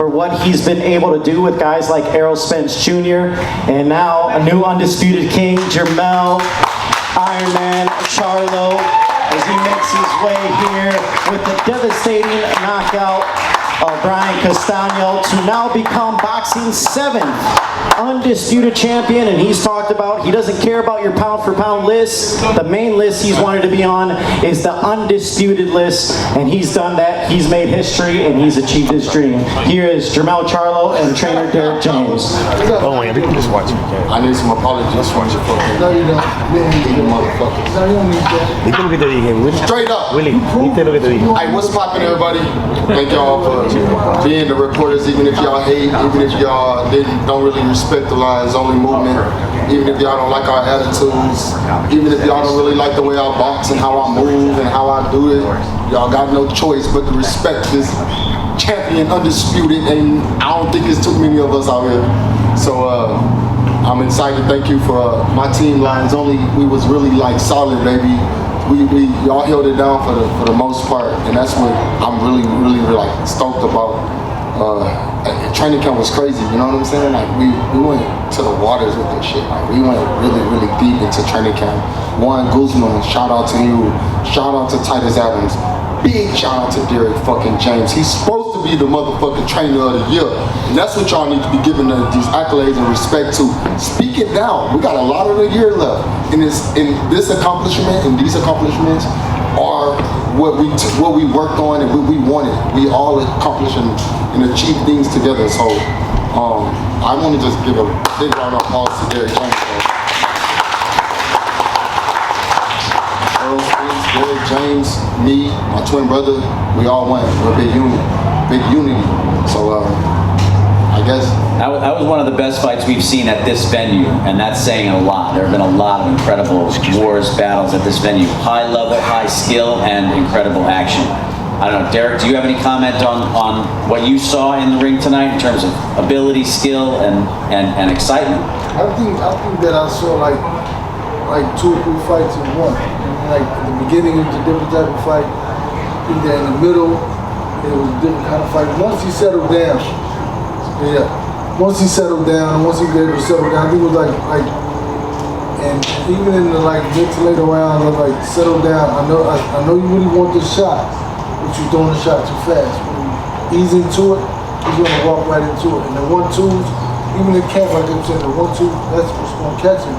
for what he's been able to do with guys like Errol Spence Jr. and now a new undisputed king, Jermell Ironman Charlo, as he makes his way here with the devastating knockout of Brian Castano to now become boxing's 7th undisputed champion. And he's talked about he doesn't care about your pound for pound list. The main list he's wanted to be on is the undisputed list, and he's done that. He's made history and he's achieved his dream. Here is Jermell Charlo and trainer Derek James. Oh man, we can just watch it. I need some apologies. Watch it for No, you don't. You motherfuckers. No, you don't need that. ¿Viste lo que te dije, Willy? Straight up. Willy, ¿viste lo que te dije? Hey, what's poppin', everybody? Thank y'all for being the reporters, even if y'all hate, even if y'all don't really respect the Lions Only movement, even if y'all don't like our attitudes, even if y'all don't really like the way I box and how I move and how I do it, y'all got no choice but to respect this champion, undisputed, and I don't think there's too many of us out here. So I'm excited. Thank you for my team, Lions Only. We was really like solid, baby. Y'all held it down for the most part, and that's what I'm really like stoked about. Training camp was crazy, you know what I'm saying? Like we went to the waters with this shit. Like we went really deep into training camp. Juan Guzman, shout out to you. Shout out to Titus Adams. Big shout out to Derek fucking James. He's supposed to be the motherfucking trainer of the year. And that's what y'all need to be giving these accolades and respect to. Speak it down. We got a lot of the year left. And this accomplishment and these accomplishments are what we worked on and what we wanted. We all accomplished and achieved things together. So I want to just give a big round of applause to Derek James. Derek James, me, my twin brother, we all won. We're a big unity. So I guess that was one of the best fights we've seen at this venue, and that's saying a lot. There have been a lot of incredible wars, battles at this venue. High level, high skill, and incredible action. I don't know, Derek, do you have any comment on what you saw in the ring tonight in terms of ability, skill, and excitement? I think that I saw like 2 or 3 fights in one. Like at the beginning it was a different type of fight. I think that in the middle it was a different kind of fight. Once he settled down, once he settled down, once he was able to settle down, I think it was like and even in the like mid to later rounds, I was like, settle down. I know you really want this shot, but you're throwing the shot too fast. When he's into it, he's gonna walk right into it. And the 1-2s, even in camp, like I'm saying, the 1-2, that's what's gonna catch him.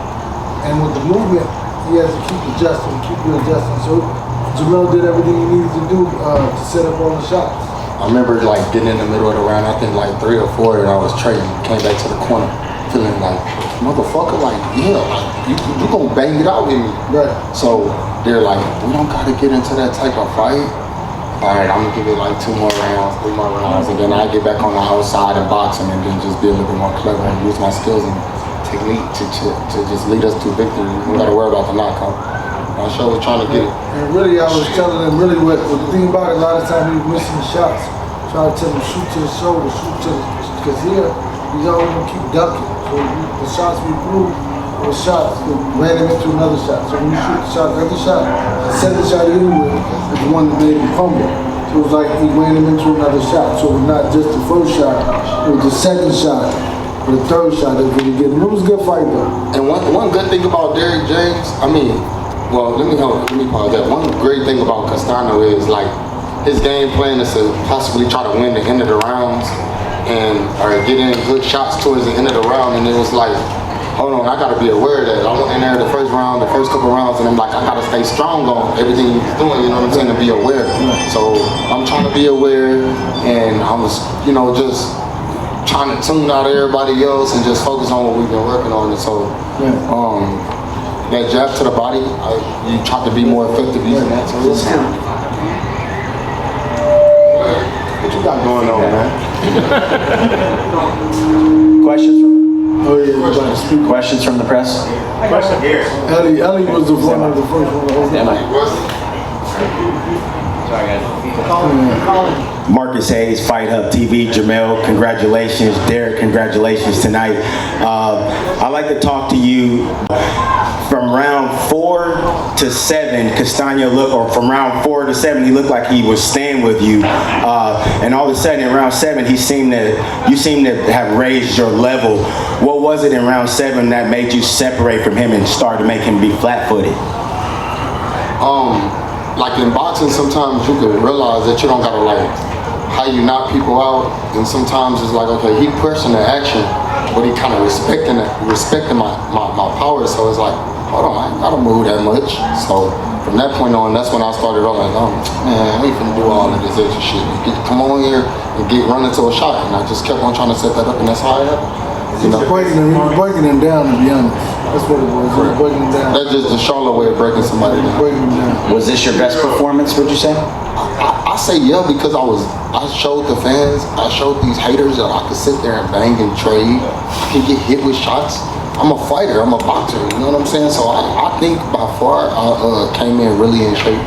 And with the movement, he has to keep adjusting, keep readjusting. So Jermell did everything he needed to do to set up all the shots. I remember like getting in the middle of the round, I think like 3 or 4 that I was trading, came back to the corner, feeling like, motherfucker, like, yeah, like, you gonna bang it out with me. Right. So they're like, we don't gotta get into that type of fight. All right, I'm gonna give it like 2 more rounds, 3 more rounds, and then I get back on the outside and boxing and then just be a little bit more clever and use my skills and technique to just lead us to victory. We don't gotta worry about the knockout. I sure was trying to get it. And really, I was telling them, really, what the thing about it, a lot of times he was missing the shots. Trying to tell him, shoot to the shoulder, shoot to the, because here, he's always gonna keep ducking. So the shots we threw were shots that ran him into another shot. So when you shoot the shot, every shot, the second shot anyway, is the one that made him fumble. So it was like he ran him into another shot. So it was not just the first shot, it was the second shot. The third shot that really get him. It was a good fight though. And one good thing about Derek James, I mean, well, let me pause that. One great thing about Castano is like his game plan is to possibly try to win the end of the rounds or get in good shots towards the end of the round. And it was like, hold on, I gotta be aware of that. I went in there the first couple rounds, and I'm like, I gotta stay strong on everything he's doing, you know what I'm saying, to be aware. So I'm trying to be aware, and I was, just trying to tune out everybody else and just focus on what we've been working on. And so that jab to the body, you try to be more effective using that. So it's what you got going on, man? Questions from the press? Question here. Ellie was the one of the first one. Sorry, guys. Marcus Hayes, Fight Hub TV. Jermell, congratulations. Derek, congratulations tonight. I'd like to talk to you from round 4 to 7, Castano looked, or from round 4 to 7, he looked like he was staying with you. And all of a sudden in round 7, you seem to have raised your level. What was it in round 7 that made you separate from him and start to make him be flat-footed? Like in boxing, sometimes you can realize that you don't gotta like how you knock people out, and sometimes it's like, okay, he pressing the action, but he kind of respecting my power. So it's like, hold on, I ain't gotta move that much. So from that point on, that's when I started realizing, oh man, I ain't finna do all of this extra shit. Come on here and run into a shot, and I just kept on trying to set that up, and that's how I happened. You know, He was breaking him down, to be honest. That's what it was. He was breaking him down. That's just the Charlo way of breaking somebody down. Breaking him down. Was this your best performance, would you say? I say yeah, because I showed the fans, I showed these haters that I could sit there and bang and trade. I can get hit with shots. I'm a fighter, I'm a boxer, you know what I'm saying? So I think by far I came in really in shape.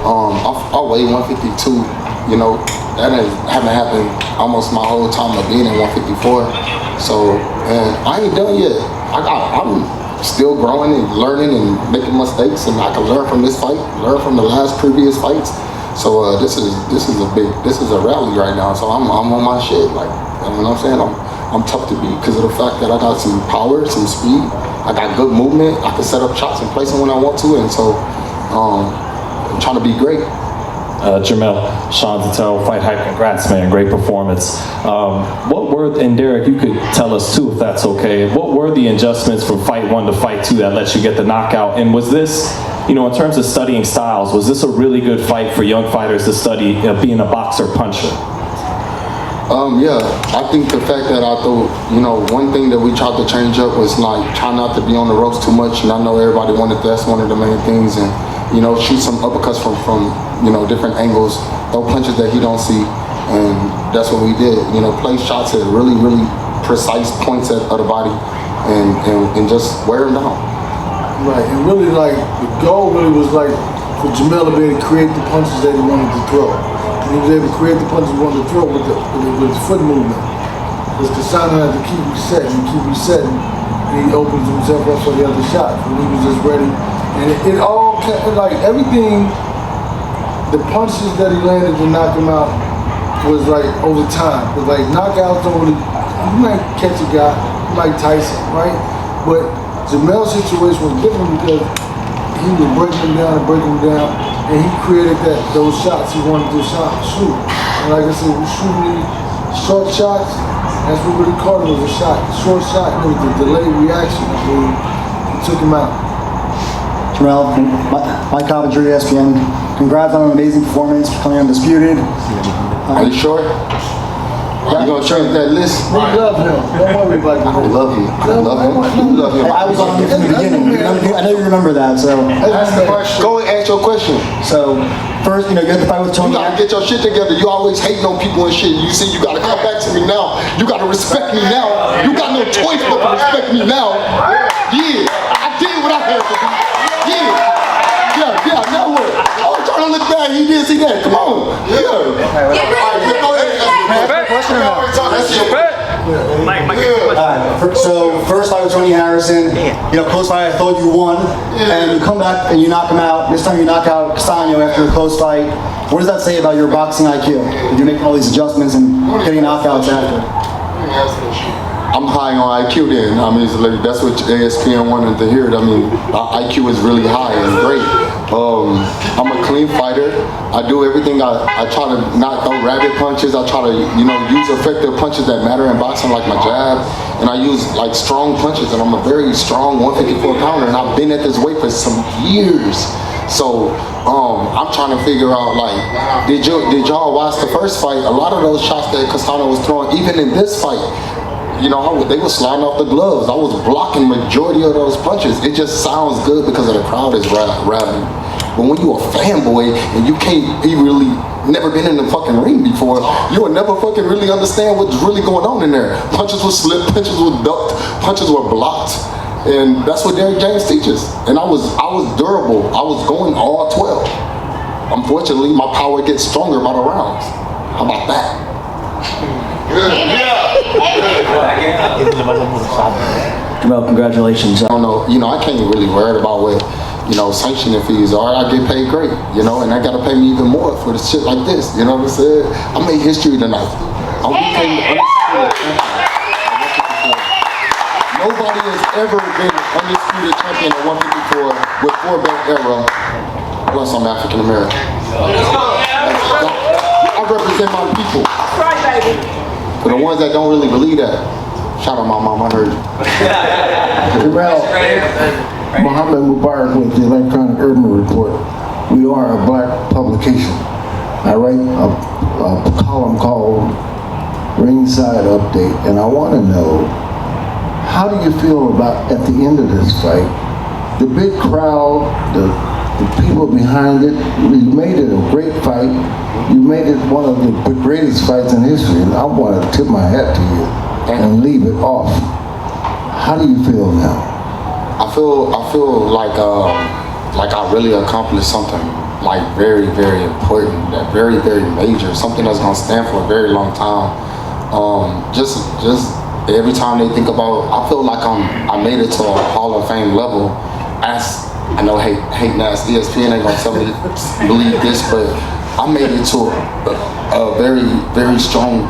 I weigh 152, you know, that haven't happened almost my whole time of being in 154. So, and I ain't done yet. I'm still growing and learning and making mistakes, and I can learn from this fight, learn from the last previous fights. So this is a rally right now. So I'm on my shit, like, you know what I'm saying? I'm tough to beat because of the fact that I got some power, some speed, I got good movement, I can set up shots and place them when I want to, and so I'm trying to be great. Jermell, Sean Totero, Fight Hype, congrats, man, great performance. What were, and Derek, you could tell us too if that's okay, what were the adjustments from Fight 1 to Fight 2 that let you get the knockout? And was this, you know, in terms of studying styles, was this a really good fight for young fighters to study being a boxer puncher? Yeah, I think the fact that I thought, you know, one thing that we tried to change up was like try not to be on the ropes too much, and I know everybody wanted that's one of the main things, and you know, shoot some uppercuts from you know, different angles, throw punches that he don't see, and that's what we did. You know, play shots at really precise points of the body, and just wear him down. Right, and really like the goal really was like for Jermell to be able to create the punches that he wanted to throw. And he was able to create the punches he wanted to throw with his foot movement. Because Castano had to keep resetting, and he opens himself up for the other shot. And he was just ready. And it all, like everything, the punches that he landed to knock him out was like over time. But like knockouts don't really, you might catch a guy like Tyson, right? But Jermell's situation was different because he was breaking him down, and he created those shots he wanted to shoot. And like I said, we shooting these short shots. That's what really caught him, was a shot, short shot. It was the delayed reaction. I mean, he took him out. Jermell, Mike Coventry, ESPN. Congrats on an amazing performance, becoming undisputed. Are you sure? You gonna change that list? We love him. Don't worry about I him. love him. I love him. You love him. I was on you from the beginning. I know you remember that. So, Go and ask your question. First, you know, you had the fight with You Tony. gotta get your shit together. You always hating on people and shit. You see, you gotta come back to me now. You gotta respect me now. You got no choice but to respect me now. Yeah, I did what I had to do. Yeah, now what? I was trying to look bad. He did see that. Come on. So first fight with Tony Harrison, you know, close fight. I thought you won, and you come back and you knock him out. This time you knock out Castano after a close fight. What does that say about your boxing IQ? Did you make all these adjustments and getting knockouts after? I'm high on IQ then. I mean, that's what ESPN wanted to hear. I mean, IQ is really high and great. I'm a clean fighter. I do everything. I try to not throw rabbit punches. I try to, you know, use effective punches that matter in boxing, like my jab. And I use like strong punches, and I'm a very strong 154 pounder, and I've been at this weight for some years. So I'm trying to figure out, like, did y'all watch the first fight? A lot of those shots that Castano was throwing, even in this fight, you know, they were sliding off the gloves. I was blocking majority of those punches. It just sounds good because of the crowd is rallying. But when you a fanboy and you really never been in the fucking ring before, you will never fucking really understand what's really going on in there. Punches were slipped, punches were ducked, punches were blocked. And that's what Derek James teaches. And I was durable. I was going all 12. Unfortunately, my power gets stronger by the rounds. How about that? Jermell, congratulations. I don't know, you know, I can't really worry about what sanctioning fees. All right, I get paid great, and they gotta pay me even more for the shit like this. You know what I'm saying? I made history tonight. I became the undisputed champion. Nobody has ever been undisputed champion at 154 with 4-belt era. Plus, I'm African American. I represent my people. For the ones that don't really believe that, shout out my mom, I heard you. Jermell, Muhammad Mubarak with the Electronic Urban Report. We are a black publication. I write a column called Ringside Update, and I want to know, how do you feel about, at the end of this fight, the big crowd, the people behind it? You made it a great fight. You made it one of the greatest fights in history, and I want to tip my hat to you and leave it off. How do you feel now? I feel like I really accomplished something like very, very important, that very, very major, something that's gonna stand for a very long time. Just every time they think about, I feel like I made it to a Hall of Fame level. I know hating ass ESPN ain't gonna tell me to believe this, but I made it to a very, very strong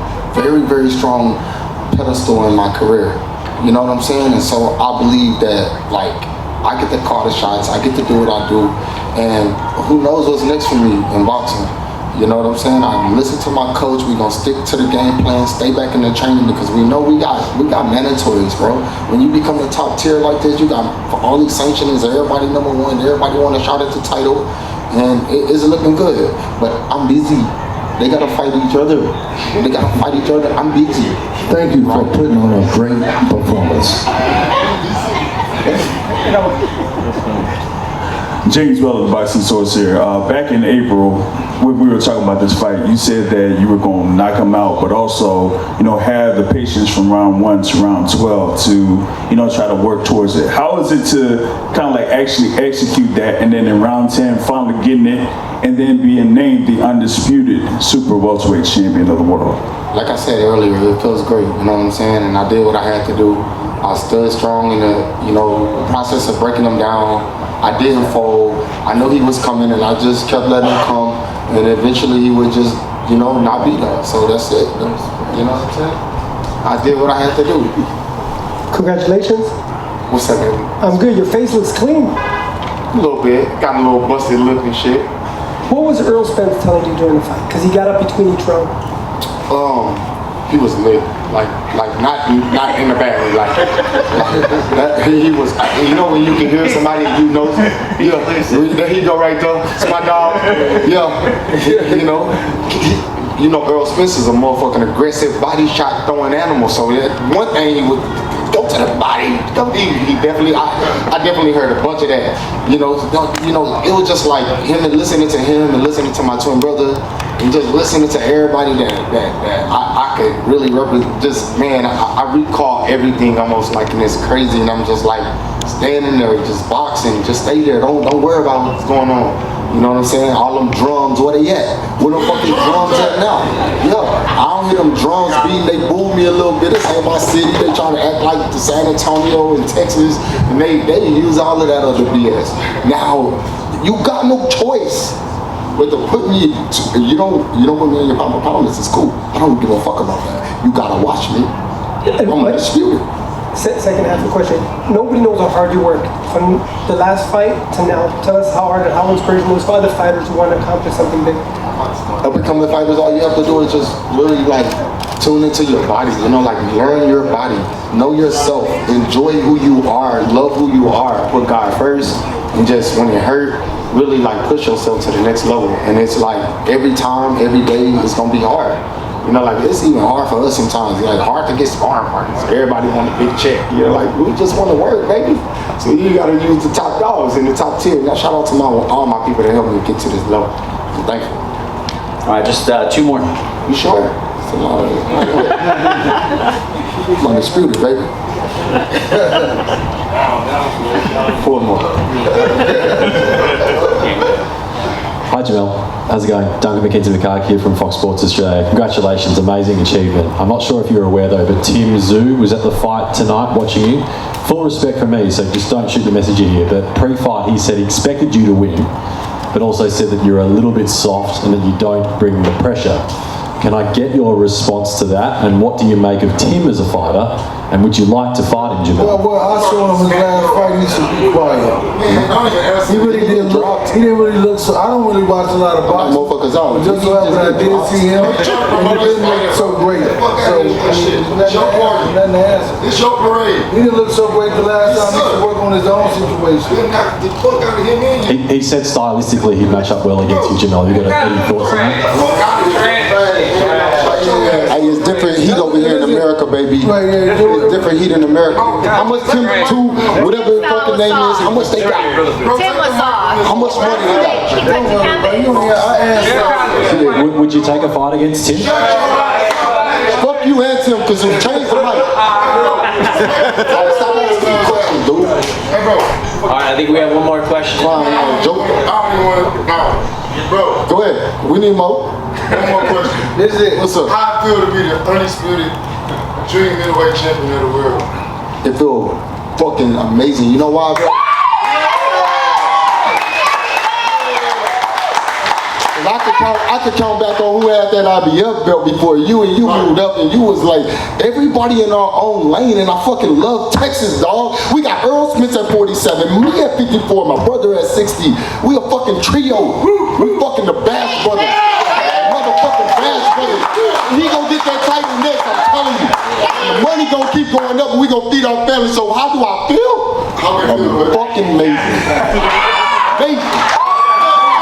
pedestal in my career. You know what I'm saying? And so I believe that, like, I get to call the shots, I get to do what I do, and who knows what's next for me in boxing. You know what I'm saying? I listen to my coach. We gonna stick to the game plan, stay back in the training, because we know we got mandatories, bro. When you become the top tier like this, you got all these sanctions. Everybody #1. Everybody want a shot at the title, and it isn't looking good. But I'm busy. They gotta fight each other. I'm busy. Thank you for putting on a great performance. James Bell of the Boxing Source here. Back in April, when we were talking about this fight, you said that you were going to knock him out, but also, have the patience from round 1 to round 12 to, try to work towards it. How is it to kind of like actually execute that, and then in round 10, finally getting it, and then being named the undisputed super welterweight champion of the world? Like I said earlier, it feels great, you know what I'm saying? And I did what I had to do. I stood strong in the, process of breaking him down. I didn't fold. I know he was coming, and I just kept letting him come, and eventually he would just, not beat us. So that's it. You know what I'm saying? I did what I had to do. Congratulations. What's up, baby? I'm good. Your face looks clean. A little bit. Got a little busted lip and shit. What was Earl Spence telling you during the fight? Because he got up between each round. He was lit, like not in the bad way, like he was. When you can hear somebody, yeah, there he go right there. It's my dog. Yeah, Earl Spence is a motherfucking aggressive body shot throwing animal. So that one thing he would go to the body. He definitely, I definitely heard a bunch of that. It was just like him and listening to him and listening to my twin brother. And just listening to everybody that I could really represent, I recall everything almost like, and it's crazy, and I'm just like standing there, just boxing, just stay there, don't worry about what's going on. You know what I'm saying? All them drums, where they at? Where the fucking drums at now? Yeah, I don't hear them drums beating, they boo me a little bit. This ain't my city, they trying to act like the San Antonio and Texas, and they use all of that other BS. Now, you got no choice. But to put me, you don't put me in your pound, it's cool. I don't give a fuck about that. You gotta watch me. I'm undisputed. Second half of the question. Nobody knows how hard you worked from the last fight to now. Tell us how hard and how inspirational it was for other fighters who want to accomplish something big. Become the fighters, all you have to do is just really tune into your body, learn your body, know yourself, enjoy who you are, love who you are, put God first, and just when it hurt, really push yourself to the next level. And it's every time, every day, it's gonna be hard. It's even hard for us sometimes. Hard to get sparring partners. Everybody want a big check. We just want to work, baby. So you gotta use the top dogs in the top tier. Now shout out to all my people that helped me get to this level. I'm thankful. All right, just 2 more. You sure? It's a lot of it. I'm undisputed, baby. 4 more. Hi Jermell, how's it going? Duncan McKenzie-McCarthy here from Fox Sports Australia. Congratulations, amazing achievement. I'm not sure if you're aware though, but Tim Zhu was at the fight tonight watching you. Full respect from me, so just don't shoot the messenger here, but pre-fight he said he expected you to win, but also said that you're a little bit soft and that you don't bring the pressure. Can I get your response to that, and what do you make of Tim as a fighter, and would you like to fight him, Jermell? Well, I saw him in his last fight. He should be quiet. He didn't really look. So I don't really watch a lot of boxing. But just so happened I did see him, and he didn't look so great. So nothing to answer. It's your parade. He didn't look so great the last time. He should work on his own situation. He said stylistically he'd match up well against you, Jermell. Have you got any thoughts on that? Hey, it's different heat over here in America, baby. It's different heat in America. How much Tim 2, whatever the fucking name is, how much they got? Tim was soft. How much money they got? He took the campus. Would you take a fight against Tim? Fuck you and Tim, because you changed the mic. Stop asking me questions, dude. Hey, bro. All right, I think we have one more question. Joke. I don't even want to. No. Bro, go ahead. We need more. One more question. This is it. What's up? How I feel to be the undisputed junior middleweight champion of the world? It feels fucking amazing. You know why? I could count back on who had that IBF belt before you, and you moved up, and you was like everybody in our own lane, and I fucking love Texas, dog. We got Earl Smith at 47, me at 54, my brother at 60. We a fucking trio. We fucking the Bash Brothers. Motherfucking Bash Brothers. He gonna get that title next, I'm telling you. The money gonna keep going up, and we gonna feed our family. So how do I feel? I'm fucking amazing. Amazing.